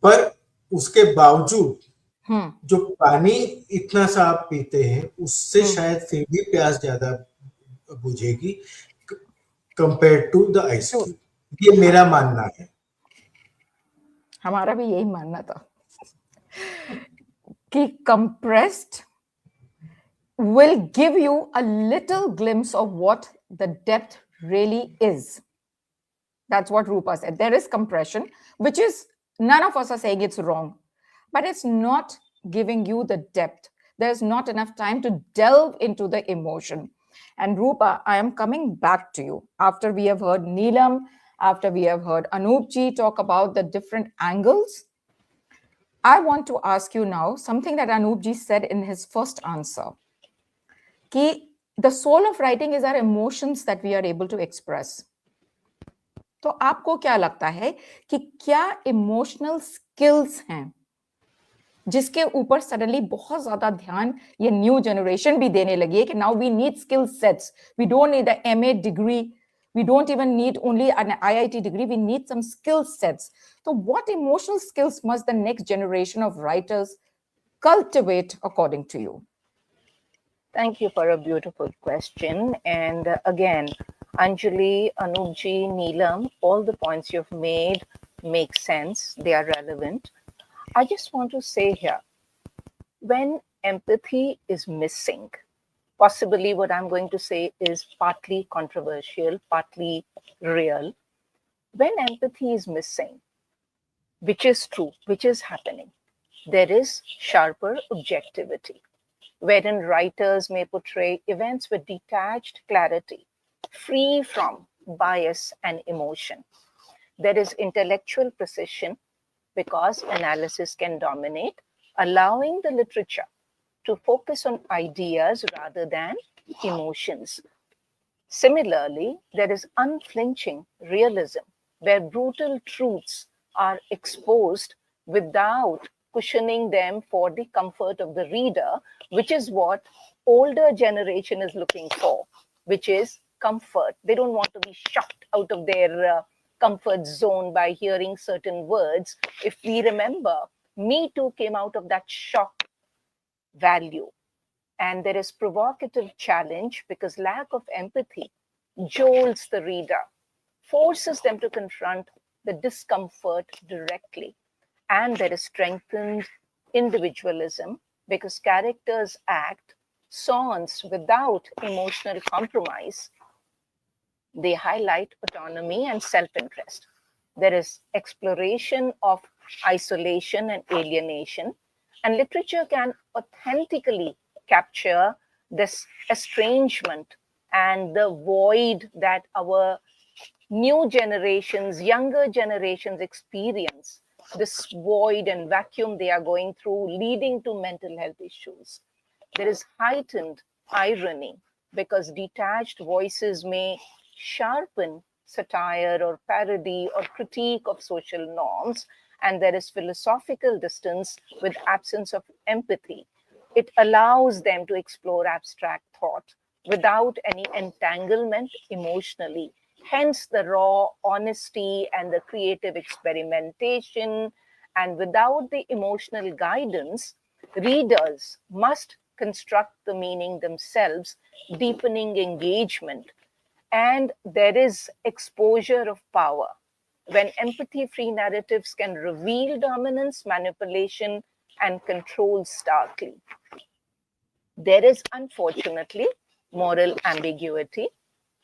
पर उसके बावजूद हम्म जो पानी इतना सा आप पीते हैं उससे हम्म शायद फिर भी प्यास ज्यादा बुझेगी कंपेयर टू द आइस तो क्यूब। ये मेरा मानना है। हमारा भी यही मानना था कि compressed will give you a little glimpse of what the depth really is. That's what Rupa said. There is compression, which is, none of us are saying it's wrong, but it's not giving you the depth. There's not enough time to delve into the emotion. And Rupa, I am coming back to you after we have heard Neelam, after we have heard Anoopji talk about the different angles. I want to ask you now something that Anoopji said in his first answer, कि the soul of writing is our emotions that we are able to express. तो आपको क्या लगता है कि क्या emotional skills हैं जिसके ऊपर सडनली बहुत ज्यादा ध्यान ये न्यू जनरेशन भी देने लगी है कि now we need skill sets, we don't need a MA degree, we don't even need only an IIT degree, we need some skill sets. So what emotional skills must the next generation of writers cultivate according to you? Thank you for a beautiful question. And again, Anjali, Anoopji, Neelam, all the points you've made make sense. They are relevant. I just want to say here, when empathy is missing, possibly what I'm going to say is partly controversial, partly real. When empathy is missing, which is true, which is happening, there is sharper objectivity, wherein writers may portray events with detached clarity, free from bias and emotion. There is intellectual precision because analysis can dominate, allowing the literature to focus on ideas rather than emotions. Similarly, there is unflinching realism where brutal truths are exposed without cushioning them for the comfort of the reader, which is what older generation is looking for, which is comfort. They don't want to be shocked out of their comfort zone by hearing certain words. If we remember, Me Too came out of that shock value. And there is provocative challenge because lack of empathy jolts the reader, forces them to confront the discomfort directly. And there is strengthened individualism because characters act sons without emotional compromise. They highlight autonomy and self-interest. There is exploration of isolation and alienation, and literature can authentically capture this estrangement and the void that our new generations, younger generations experience, this void and vacuum they are going through, leading to mental health issues. There is heightened irony because detached voices may sharpen satire or parody or critique of social norms, and there is philosophical distance with absence of empathy. It allows them to explore abstract thought without any entanglement emotionally. Hence, the raw honesty and the creative experimentation. And without the emotional guidance, readers must construct the meaning themselves, deepening engagement. And there is exposure of power. When empathy free narratives can reveal dominance, manipulation, and control starkly. There is unfortunately moral ambiguity,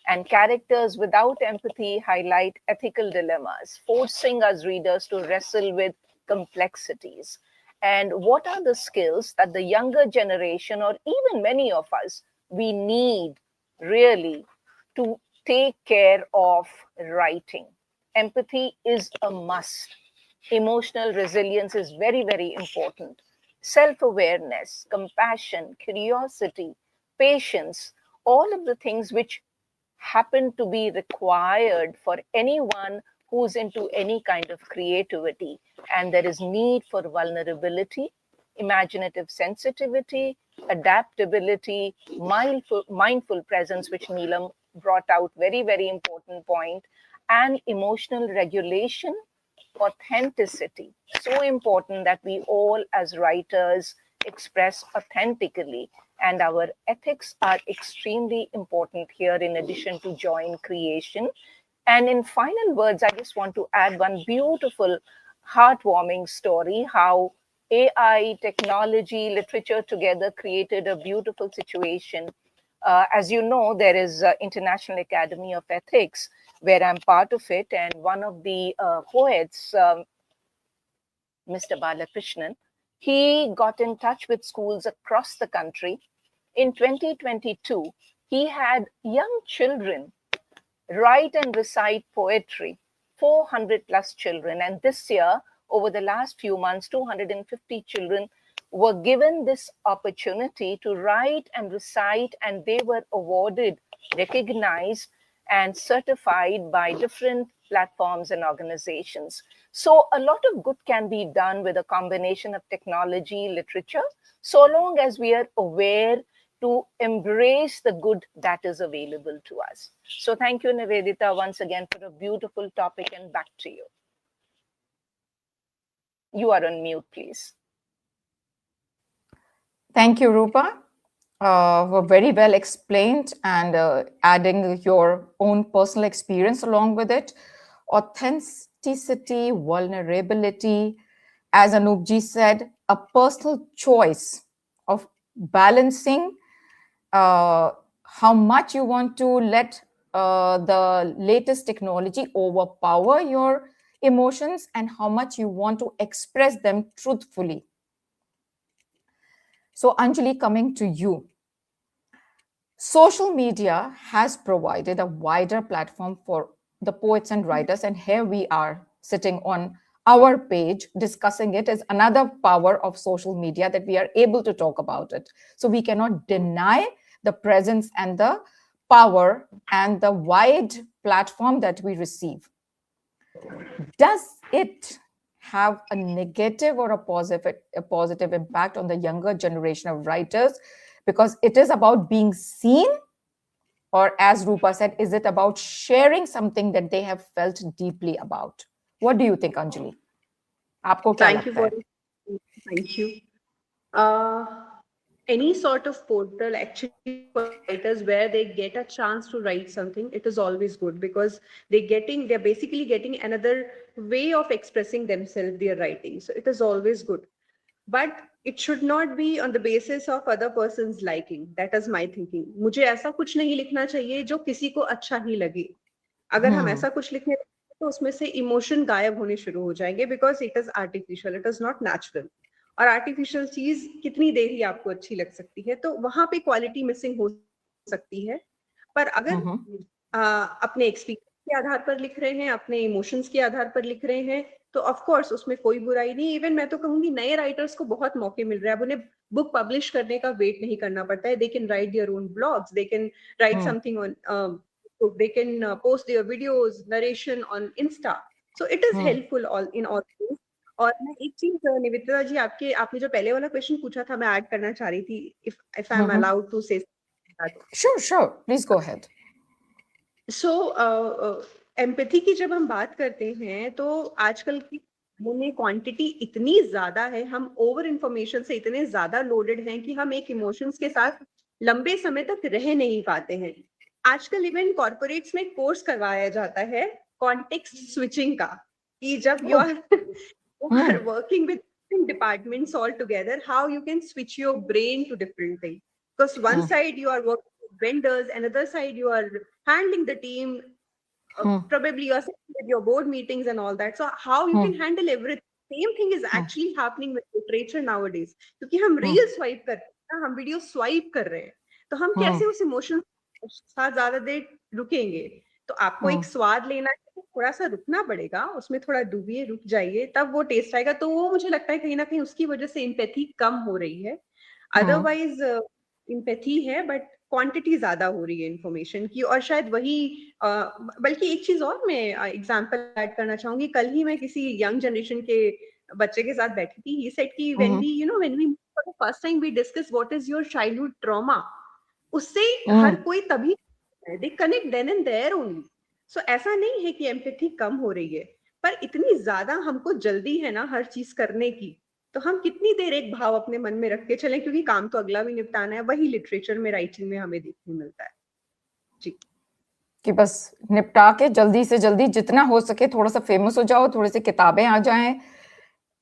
and characters without empathy highlight ethical dilemmas, forcing us readers to wrestle with complexities. And what are the skills that the younger generation, or even many of us, we need really to take care of writing? Empathy is a must. Emotional resilience is very, very important. Self awareness, compassion, curiosity, patience, all of the things which happen to be required for anyone who's into any kind of creativity. And there is need for vulnerability, imaginative sensitivity, adaptability, mindful presence, which Neelam brought out, very, very important point, and emotional regulation, authenticity. So important that we all, as writers, express authentically. And our ethics are extremely important here, in addition to joy in creation. And in final words, I just want to add one beautiful, heartwarming story how AI, technology, literature together created a beautiful situation. As you know, there is International Academy of Ethics, where I'm part of it, and one of the poets, Mr. Balakrishnan, he got in touch with schools across the country. In 2022, he had young children write and recite poetry, 400 plus children. And this year, over the last few months, 250 children were given this opportunity to write and recite, and they were awarded, recognized, and certified by different platforms and organizations. So a lot of good can be done with a combination of technology, literature, so long as we are aware to embrace the good that is available to us. So thank you, Nivedita, once again for a beautiful topic, and back to you. You are on mute, please. Thank you, Rupa. Were very well explained, and adding your own personal experience along with it. Authenticity, vulnerability, as Anoopji said, a personal choice of balancing how much you want to let the latest technology overpower your emotions and how much you want to express them truthfully. So, Anjali, coming to you. Social media has provided a wider platform for the poets and writers, and here we are sitting on our page discussing it as another power of social media that we are able to talk about it. So we cannot deny the presence and the power and the wide platform that we receive. Does it have a negative or a positive impact on the younger generation of writers? Because it is about being seen, or as Rupa said, is it about sharing something that they have felt deeply about? What do you think, Anjali? Aapko kya Thank you lagta for hai? thank you. Any sort of portal actually for writers where they get a chance to write something, it is always good because they're basically getting another way of expressing themselves, their writing. So it is always good. But it should not be on the basis of other person's liking. That is my thinking. मुझे ऐसा कुछ नहीं लिखना चाहिए जो किसी को अच्छा ही लगे. अगर हम ऐसा कुछ लिखने तो उसमें से इमोशन गायब होने शुरू हो जाएंगे because it is artificial, it is not natural. और आर्टिफिशियल चीज कितनी देर ही आपको अच्छी लग सकती है, तो वहां पे क्वालिटी मिसिंग हो सकती है। पर अगर अपने एक्सपीरियंस के आधार पर लिख रहे हैं, अपने इमोशंस के आधार पर लिख रहे हैं, तो ऑफ कोर्स उसमें कोई बुराई नहीं। इवन मैं तो कहूंगी नए राइटर्स को बहुत मौके मिल रहे हैं, अब उन्हें बुक पब्लिश करने का वेट नहीं करना पड़ता है। They can write their own blogs, they can write something on, they can post their videos, narration on Insta. So it is helpful all in all things. और मैं एक चीज निवेदिता जी, आपने जो पहले वाला क्वेश्चन पूछा था, मैं ऐड करना चाह रही थी, if I'm allowed to say that. Sure, please go ahead. So empathy की जब हम बात करते हैं तो आजकल की में क्वांटिटी इतनी ज्यादा है, हम ओवर इंफॉर्मेशन से इतने ज्यादा लोडेड हैं कि हम एक इमोशंस के साथ लंबे समय तक रह नहीं पाते हैं। आजकल इवन कॉर्पोरेट्स में कोर्स करवाया जाता है कॉन्टेक्स्ट स्विचिंग का, कि जब you are working with departments all together, how you can switch your brain to different thing, because one side you are working with vendors, another side you are handling the team, probably you are sitting with your board meetings and all that. So how you can handle everything, same thing is actually happening with literature nowadays, क्योंकि हम reel swipe कर रहे हैं, हम video swipe कर रहे हैं, तो हम कैसे उस इमोशन साथ ज्यादा देर रुकेंगे? तो आपको एक स्वाद लेना है, थोड़ा सा रुकना पड़ेगा, उसमें थोड़ा डूबिए, रुक जाइए, तब वो टेस्ट आएगा। तो वो मुझे लगता है कहीं ना कहीं उसकी वजह से एम्पैथी कम हो रही है। अदरवाइज एम्पैथी है, बट क्वांटिटी ज्यादा हो रही है इन्फॉर्मेशन की। और शायद वही बल्कि एक चीज और मैं एग्जांपल ऐड करना चाहूंगी। कल ही मैं किसी यंग जनरेशन के बच्चे के साथ बैठी थी, ही सेड कि when we for the first time we discuss what is your childhood trauma, उससे हर कोई तभी they connect then and there only. So ऐसा नहीं है कि एम्पैथी कम हो रही है, पर इतनी ज्यादा हमको जल्दी है ना हर चीज करने की, तो हम कितनी देर एक भाव अपने मन में रख के चलें, क्योंकि काम तो अगला भी निपटाना है। वही लिटरेचर में, राइटिंग में हमें देखने मिलता है जी, कि बस निपटा के जल्दी से जल्दी जितना हो सके थोड़ा सा फेमस हो जाओ, थोड़ी सी किताबें आ जाएं।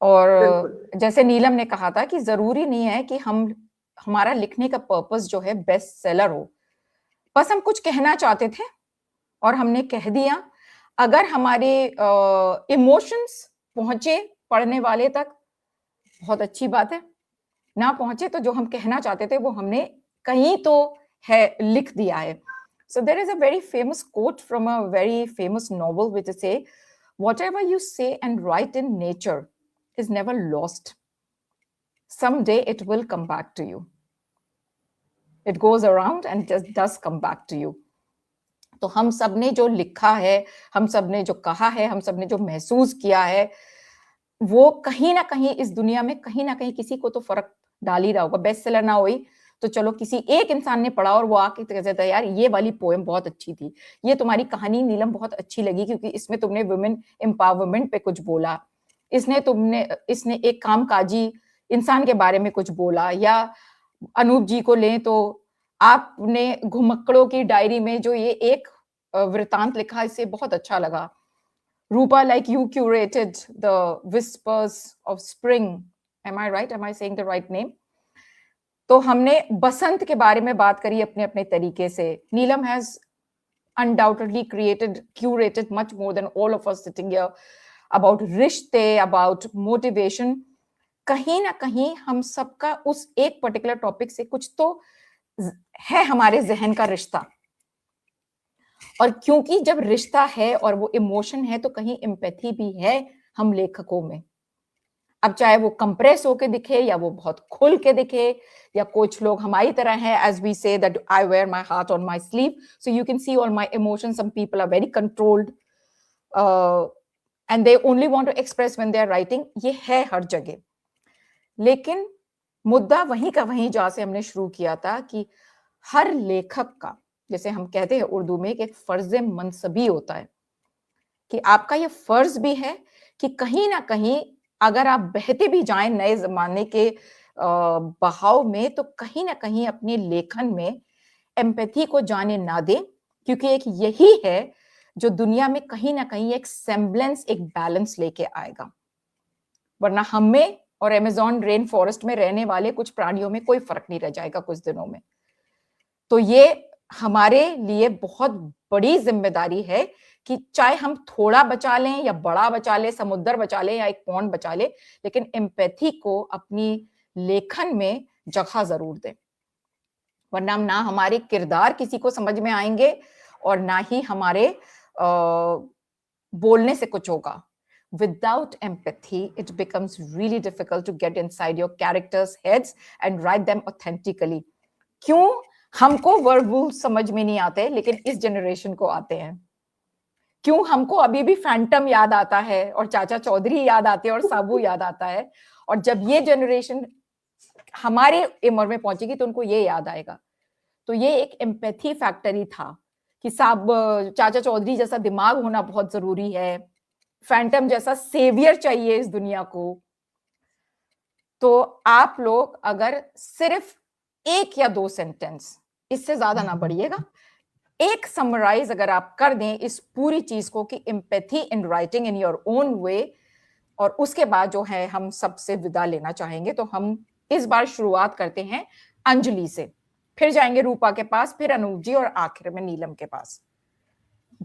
और जैसे नीलम ने कहा था कि जरूरी नहीं है कि हमारा लिखने का पर्पस जो है बेस्ट सेलर हो, बस हम कुछ कहना चाहते थे और हमने कह दिया। अगर हमारे इमोशंस पहुंचे पढ़ने वाले तक, बहुत अच्छी बात है। ना पहुंचे तो जो हम कहना चाहते थे वो हमने कहीं तो है लिख दिया है। So there is a very famous quote from a very famous novel which say, whatever you say and write in nature is never lost. Someday it will come back to you. It goes around and just does come back to you. तो हम सब ने जो लिखा है, हम सब ने जो कहा है, हम सब ने जो महसूस किया है, वो कहीं ना कहीं इस दुनिया में कहीं ना कहीं किसी को तो फर्क डाल ही रहा होगा। बेस्ट सेलर ना हुई तो चलो किसी एक इंसान ने पढ़ा और वो आके कहता है यार ये वाली पोएम बहुत अच्छी थी, ये तुम्हारी कहानी नीलम बहुत अच्छी लगी क्योंकि इसमें तुमने वुमेन एम्पावरमेंट पे कुछ बोला, इसने एक कामकाजी इंसान के बारे में कुछ बोला। या अनूप जी को लें तो आपने घुमक्कड़ों की डायरी में जो ये एक वृतांत लिखा, इससे बहुत अच्छा लगा। Rupa, like you curated the Whispers of Spring. Am I right? Am I saying the right name? तो हमने बसंत के बारे में बात करी अपने अपने तरीके से। नीलम has undoubtedly curated much more than all of us sitting here about रिश्ते, about motivation. कहीं ना कहीं हम सबका उस एक पर्टिकुलर टॉपिक से कुछ तो है हमारे जहन का रिश्ता, और क्योंकि जब रिश्ता है और वो इमोशन है तो कहीं एम्पैथी भी है हम लेखकों में। अब चाहे वो कंप्रेस होके दिखे या वो बहुत खुल के दिखे, या कुछ लोग हमारी तरह हैं, as we say that I wear my heart on my sleeve, so you can see all my emotions. Some people are very controlled and they only want to express when they are writing. ये है हर जगह। लेकिन मुद्दा वहीं का वहीं जहां से हमने शुरू किया था कि हर लेखक का, जैसे हम कहते हैं उर्दू में, एक फर्ज मनसबी होता है कि आपका ये फर्ज भी है कि कहीं ना कहीं अगर आप बहते भी जाएं नए जमाने के बहाव में, तो कहीं ना कहीं अपने लेखन में एम्पैथी को जाने ना दें, क्योंकि एक यही है जो दुनिया में कहीं ना कहीं एक सेम्बलेंस, एक बैलेंस लेके आएगा। वरना हमें और अमेज़न रेन फॉरेस्ट में रहने वाले कुछ प्राणियों में कोई फर्क नहीं रह जाएगा कुछ दिनों में। तो ये हमारे लिए बहुत बड़ी जिम्मेदारी है कि चाहे हम थोड़ा बचा लें या बड़ा बचा लें, समुद्र बचा लें या एक पॉन्ड बचा लें, लेकिन एम्पैथी को अपनी लेखन में जगह जरूर दें, वरना ना हमारे किरदार किसी को समझ में आएंगे और ना ही हमारे बोलने से कुछ होगा. Without empathy, it becomes really difficult to get inside your characters' heads and write them authentically. क्यों हमको werewolves समझ में नहीं आते लेकिन इस जनरेशन को आते हैं? क्यों हमको अभी भी फैंटम याद आता है और चाचा चौधरी याद आते हैं और साबू याद आता है, और जब ये जनरेशन हमारे उम्र में पहुंचेगी तो उनको ये याद आएगा. तो ये एक एम्पैथी फैक्टर ही था कि चाचा चौधरी जैसा दिमाग होना बहुत जरूरी है, फैंटम जैसा सेवियर चाहिए इस दुनिया को. तो आप लोग अगर सिर्फ 1 या 2 सेंटेंस, इससे ज्यादा ना बढ़िएगा, एक समराइज अगर आप कर दें इस पूरी चीज को कि empathy in writing in your own way, और उसके बाद जो है हम सबसे विदा लेना चाहेंगे. तो हम इस बार शुरुआत करते हैं अंजलि से, फिर जाएंगे रूपा के पास, फिर अनूप जी और आखिर में नीलम के पास.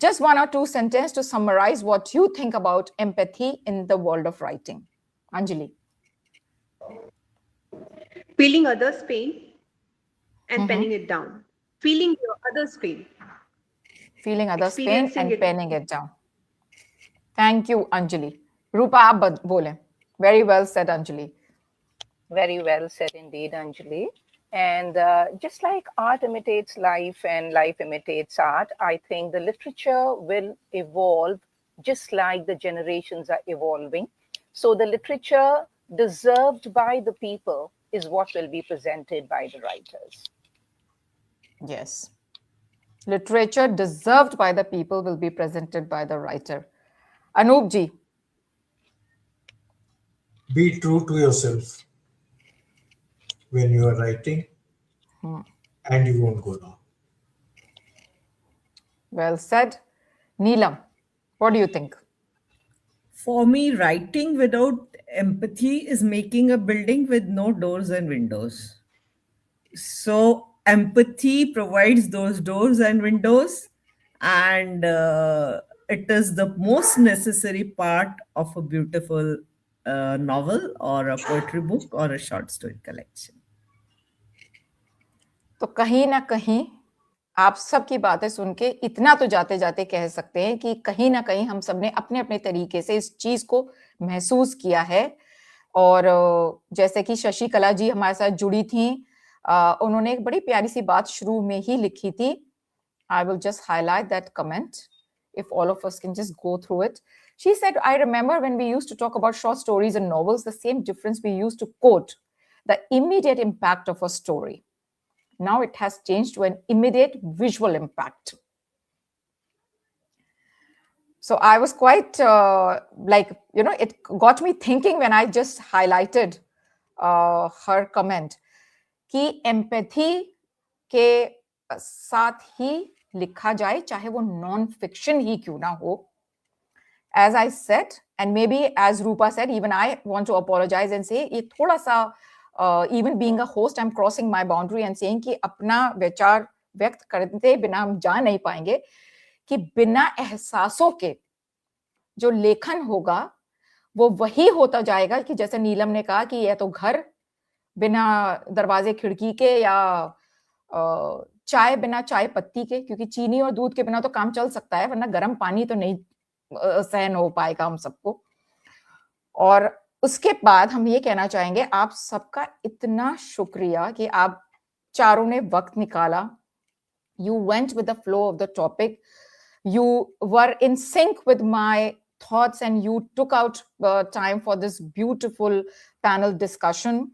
Just 1 or 2 sentences to summarize what you think about empathy in the world of writing. Anjali. Feeling others' pain and penning it down. Feeling your others' pain. Feeling others' pain Experiencing and it. penning it down. Thank you, Anjali. Rupa, आप बोलें. Very well said, Anjali. Very well said indeed, Anjali. And just like art imitates life and life imitates art, I think the literature will evolve just like the generations are evolving. So the literature deserved by the people is what will be presented by the writers. Yes. Literature deserved by the people will be presented by the writer. Anup ji. Be true to yourself when you are writing, and you won't go wrong. Well said. Neelam, what do you think? For me, writing without empathy is making a building with no doors and windows. So empathy provides those doors and windows, and it is the most necessary part of a beautiful novel or a poetry book or a short story collection. तो कहीं ना कहीं आप सबकी बातें सुन के इतना तो जाते जाते कह सकते हैं कि कहीं ना कहीं हम सबने अपने अपने तरीके से इस चीज को महसूस किया है. और जैसे कि शशिकला जी हमारे साथ जुड़ी थी, उन्होंने एक बड़ी प्यारी सी बात शुरू में ही लिखी थी. I will just highlight that comment if all of us can just go through it. She said, I remember when we used to talk about short stories and novels, the same difference we used to quote the immediate impact of a story. Now it has changed to an immediate visual impact. So I was quite it got me thinking when I just highlighted her comment कि empathy के साथ ही लिखा जाए, चाहे वो non fiction ही क्यों ना हो. As I said, and maybe as Rupa said, even I want to apologize and say ये थोड़ा सा even being a host, I'm crossing my boundary and saying कि अपना विचार व्यक्त करते बिना हम जा नहीं पाएंगे कि बिना एहसासों के जो लेखन होगा वो वही होता जाएगा कि जैसे नीलम ने कहा कि यह तो घर बिना दरवाजे खिड़की के, या चाय बिना चाय पत्ती के, क्योंकि चीनी और दूध के बिना तो काम चल सकता है, वरना गर्म पानी तो नहीं सहन हो पाएगा हम सबको. और उसके बाद हम ये कहना चाहेंगे आप सबका इतना शुक्रिया कि आप चारों ने वक्त निकाला. You went with the flow of the topic. You were in sync with my thoughts and you took out time for this beautiful panel discussion.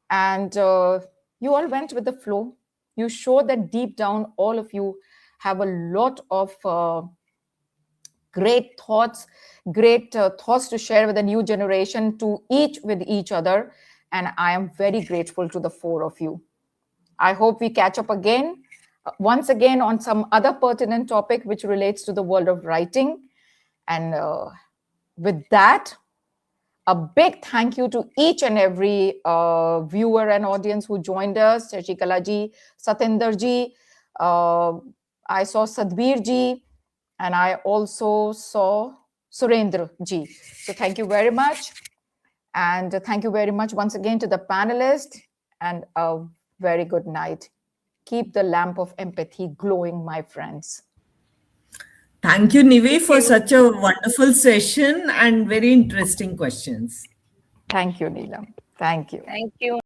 And you all went with the flow. You showed that deep down, all of you have a lot of great thoughts to share with the new generation, with each other. And I am very grateful to the four of you. I hope we catch up again, once again, on some other pertinent topic which relates to the world of writing. And with that, a big thank you to each and every viewer and audience who joined us. Shashikala ji, Satinder ji, I saw Sadhbir ji, And I also saw Surendra ji. So thank you very much. And thank you very much once again to the panelists, and a very good night. Keep the lamp of empathy glowing, my friends. Thank you, Nivi, for you. such a wonderful session and very interesting questions. Thank you, Neelam. Thank you. Thank you.